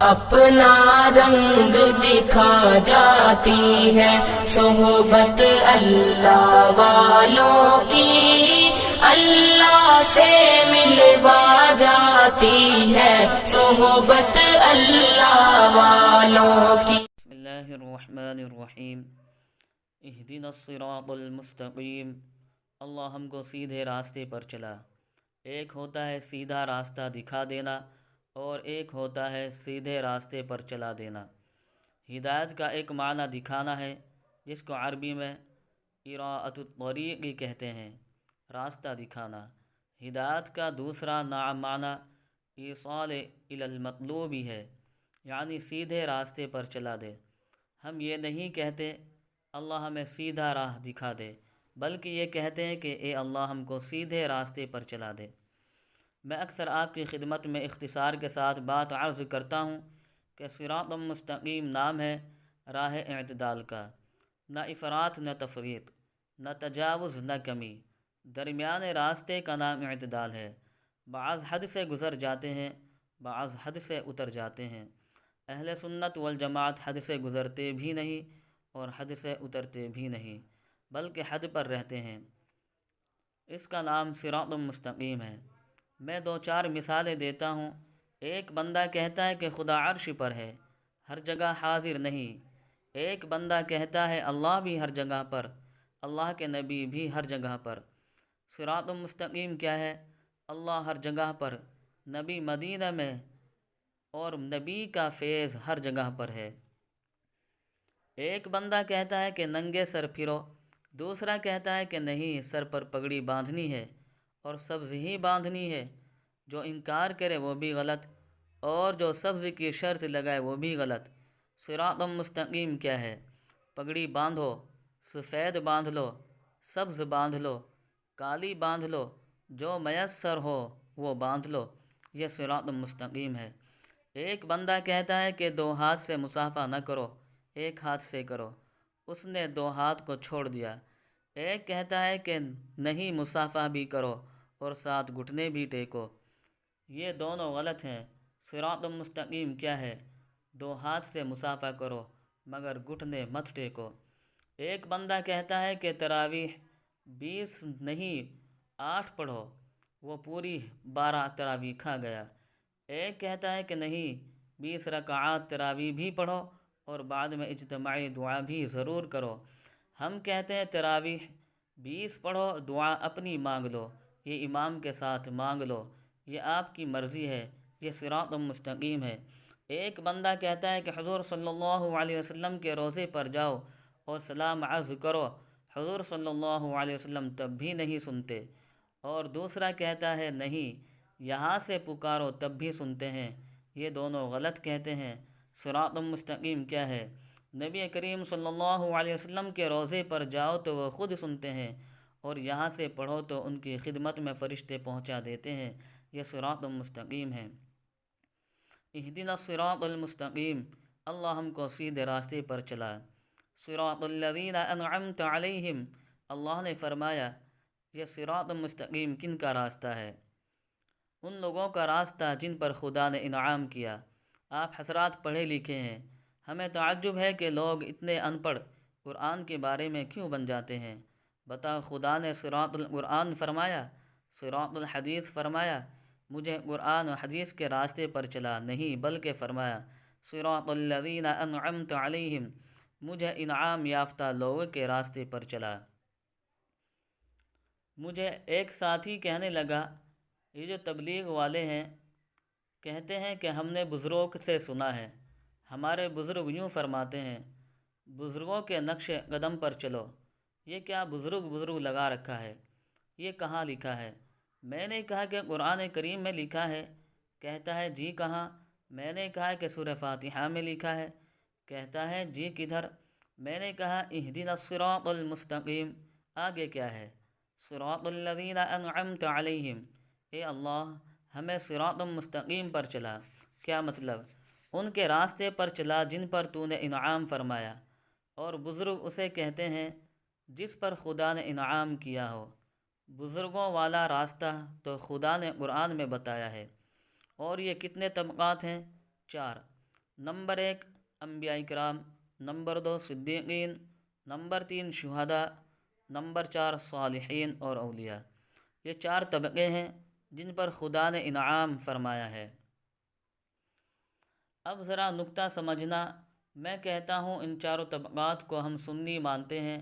اپنا رنگ دکھا جاتی ہے صحبت اللہ والوں کی، اللہ سے ملوا جاتی ہے صحبت اللہ والوں کی۔ بسم اللہ الرحمن الرحیم۔ اہدنا الصراط المستقیم، اللہ ہم کو سیدھے راستے پر چلا۔ ایک ہوتا ہے سیدھا راستہ دکھا دینا، اور ایک ہوتا ہے سیدھے راستے پر چلا دینا۔ ہدایت کا ایک معنی دکھانا ہے، جس کو عربی میں اراءۃ الطریق کہتے ہیں، راستہ دکھانا۔ ہدایت کا دوسرا معنی ایصال الی المطلوب ہے، یعنی سیدھے راستے پر چلا دے۔ ہم یہ نہیں کہتے اللہ ہمیں سیدھا راہ دکھا دے، بلکہ یہ کہتے ہیں کہ اے اللہ ہم کو سیدھے راستے پر چلا دے۔ میں اکثر آپ کی خدمت میں اختصار کے ساتھ بات عرض کرتا ہوں کہ صراط مستقیم نام ہے راہ اعتدال کا، نہ افراط نہ تفریط، نہ تجاوز نہ کمی، درمیان راستے کا نام اعتدال ہے۔ بعض حد سے گزر جاتے ہیں، بعض حد سے اتر جاتے ہیں۔ اہل سنت والجماعت حد سے گزرتے بھی نہیں اور حد سے اترتے بھی نہیں، بلکہ حد پر رہتے ہیں۔ اس کا نام صراط مستقیم ہے۔ میں دو چار مثالیں دیتا ہوں۔ ایک بندہ کہتا ہے کہ خدا عرش پر ہے، ہر جگہ حاضر نہیں۔ ایک بندہ کہتا ہے اللہ بھی ہر جگہ پر، اللہ کے نبی بھی ہر جگہ پر۔ صراط مستقیم کیا ہے؟ اللہ ہر جگہ پر، نبی مدینہ میں، اور نبی کا فیض ہر جگہ پر ہے۔ ایک بندہ کہتا ہے کہ ننگے سر پھرو، دوسرا کہتا ہے کہ نہیں، سر پر پگڑی باندھنی ہے اور سبز ہی باندھنی ہے۔ جو انکار کرے وہ بھی غلط، اور جو سبز کی شرط لگائے وہ بھی غلط۔ صراط مستقیم کیا ہے؟ پگڑی باندھو، سفید باندھ لو، سبز باندھ لو، کالی باندھ لو، جو میسر ہو وہ باندھ لو، یہ صراط مستقیم ہے۔ ایک بندہ کہتا ہے کہ دو ہاتھ سے مصافحہ نہ کرو، ایک ہاتھ سے کرو، اس نے دو ہاتھ کو چھوڑ دیا۔ ایک کہتا ہے کہ نہیں، مصافحہ بھی کرو اور ساتھ گھٹنے بھی ٹیکو، یہ دونوں غلط ہیں۔ صراط مستقیم کیا ہے؟ دو ہاتھ سے مصافحہ کرو مگر گھٹنے مت ٹیکو۔ ایک بندہ کہتا ہے کہ تراویح 20 نہیں 8 پڑھو، وہ پوری 12 تراویح کھا گیا۔ ایک کہتا ہے کہ نہیں، 20 رکعات تراویح بھی پڑھو اور بعد میں اجتماعی دعا بھی ضرور کرو۔ ہم کہتے ہیں تراویح 20 پڑھو، دعا اپنی مانگ لو، یہ امام کے ساتھ مانگ لو، یہ آپ کی مرضی ہے، یہ صراط مستقیم ہے۔ ایک بندہ کہتا ہے کہ حضور صلی اللہ علیہ وسلم کے روضے پر جاؤ اور سلام عرض کرو، حضور صلی اللہ علیہ وسلم تب بھی نہیں سنتے۔ اور دوسرا کہتا ہے نہیں، یہاں سے پکارو تب بھی سنتے ہیں، یہ دونوں غلط کہتے ہیں۔ صراط مستقیم کیا ہے؟ نبی کریم صلی اللہ علیہ وسلم کے روضے پر جاؤ تو وہ خود سنتے ہیں، اور یہاں سے پڑھو تو ان کی خدمت میں فرشتے پہنچا دیتے ہیں، یہ صراط مستقیم ہے۔ اہدنا الصراط المستقیم، اللہ ہم کو سیدھے راستے پر چلا۔ صراط الذین انعمت علیہم، اللہ نے فرمایا یہ صراط مستقیم کن کا راستہ ہے؟ ان لوگوں کا راستہ جن پر خدا نے انعام کیا۔ آپ حضرات پڑھے لکھے ہیں، ہمیں تعجب ہے کہ لوگ اتنے ان پڑھ قرآن کے بارے میں کیوں بن جاتے ہیں۔ بتاؤ، خدا نے صراط القرآن فرمایا، صراط الحدیث فرمایا؟ مجھے قرآن و حدیث کے راستے پر چلا نہیں، بلکہ فرمایا صراط الذین انعمت علیہم، مجھے انعام یافتہ لوگوں کے راستے پر چلا۔ مجھے ایک ساتھی کہنے لگا، یہ جو تبلیغ والے ہیں کہتے ہیں کہ ہم نے بزرگوں سے سنا ہے، ہمارے بزرگ یوں فرماتے ہیں، بزرگوں کے نقش قدم پر چلو۔ یہ کیا بزرگ بزرگ لگا رکھا ہے؟ یہ کہاں لکھا ہے؟ میں نے کہا کہ قرآن کریم میں لکھا ہے۔ کہتا ہے جی کہاں؟ میں نے کہا کہ سورہ فاتحہ میں لکھا ہے۔ کہتا ہے جی کدھر؟ میں نے کہا اہدنا الصراط المستقیم، آگے کیا ہے؟ صراط الذین انعمت علیہم، اے اللہ ہمیں صراط مستقیم پر چلا۔ کیا مطلب؟ ان کے راستے پر چلا جن پر تو نے انعام فرمایا، اور بزرگ اسے کہتے ہیں جس پر خدا نے انعام کیا ہو۔ بزرگوں والا راستہ تو خدا نے قرآن میں بتایا ہے۔ اور یہ کتنے طبقات ہیں؟ 4۔ نمبر 1 انبیاء کرام، نمبر 2 صدیقین، نمبر 3 شہداء، نمبر 4 صالحین اور اولیاء۔ یہ 4 طبقے ہیں جن پر خدا نے انعام فرمایا ہے۔ اب ذرا نکتہ سمجھنا، میں کہتا ہوں ان چاروں طبقات کو ہم سنی مانتے ہیں،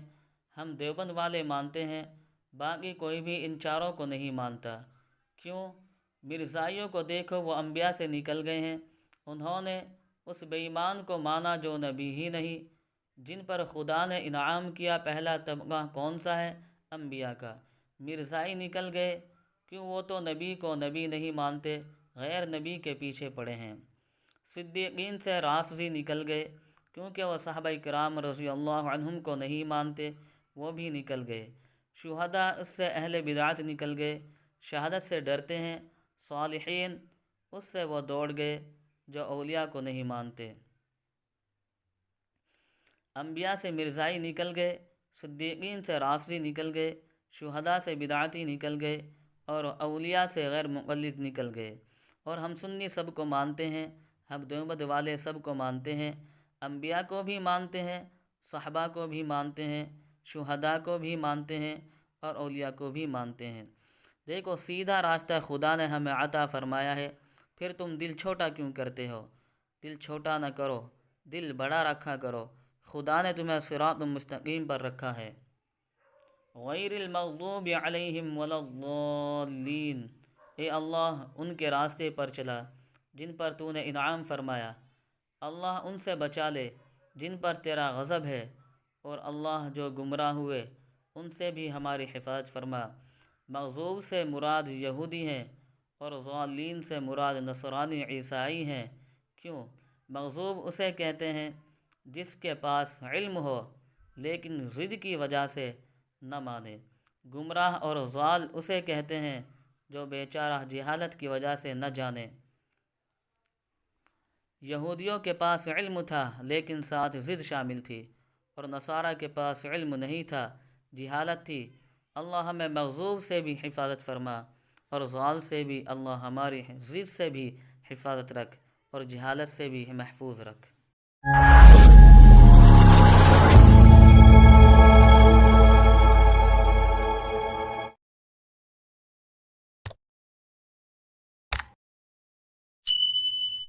ہم دیوبند والے مانتے ہیں، باقی کوئی بھی ان چاروں کو نہیں مانتا۔ کیوں؟ مرزائیوں کو دیکھو، وہ انبیاء سے نکل گئے ہیں، انہوں نے اس بے ایمان کو مانا جو نبی ہی نہیں۔ جن پر خدا نے انعام کیا پہلا طبقہ کون سا ہے؟ انبیاء کا۔ مرزائی نکل گئے، کیوں؟ وہ تو نبی کو نبی نہیں مانتے، غیر نبی کے پیچھے پڑے ہیں۔ صدیقین سے رافضی نکل گئے، کیونکہ وہ صحابہ کرام رضی اللہ عنہم کو نہیں مانتے، وہ بھی نکل گئے۔ شہداء، اس سے اہل بدعت نکل گئے، شہادت سے ڈرتے ہیں۔ صالحین، اس سے وہ دوڑ گئے جو اولیاء کو نہیں مانتے۔ انبیاء سے مرزائی نکل گئے، صدیقین سے رافضی نکل گئے، شہداء سے بدعتی نکل گئے، اور اولیاء سے غیر مقلد نکل گئے۔ اور ہم سنی سب کو مانتے ہیں، ہم دیوبند والے سب کو مانتے ہیں، انبیاء کو بھی مانتے ہیں، صحابہ کو بھی مانتے ہیں، شہداء کو بھی مانتے ہیں، اور اولیاء کو بھی مانتے ہیں۔ دیکھو سیدھا راستہ خدا نے ہمیں عطا فرمایا ہے، پھر تم دل چھوٹا کیوں کرتے ہو؟ دل چھوٹا نہ کرو، دل بڑا رکھا کرو۔ خدا نے تمہیں صراط مستقیم پر رکھا ہے۔ غیر المغضوب علیہم ولا الضالین، اے اللہ ان کے راستے پر چلا جن پر تو نے انعام فرمایا، اللہ ان سے بچا لے جن پر تیرا غضب ہے، اور اللہ جو گمراہ ہوئے ان سے بھی ہماری حفاظت فرما۔ مغضوب سے مراد یہودی ہیں، اور ضالین سے مراد نصرانی عیسائی ہیں۔ کیوں؟ مغضوب اسے کہتے ہیں جس کے پاس علم ہو لیکن ضد کی وجہ سے نہ مانے۔ گمراہ اور ضال اسے کہتے ہیں جو بیچارہ جہالت کی وجہ سے نہ جانے۔ یہودیوں کے پاس علم تھا لیکن ساتھ ضد شامل تھی، اور نصارہ کے پاس علم نہیں تھا، جہالت تھی۔ اللہ ہمیں مغضوب سے بھی حفاظت فرما، اور ضال سے بھی۔ اللہ ہماری ضد سے بھی حفاظت رکھ، اور جہالت سے بھی محفوظ رکھ۔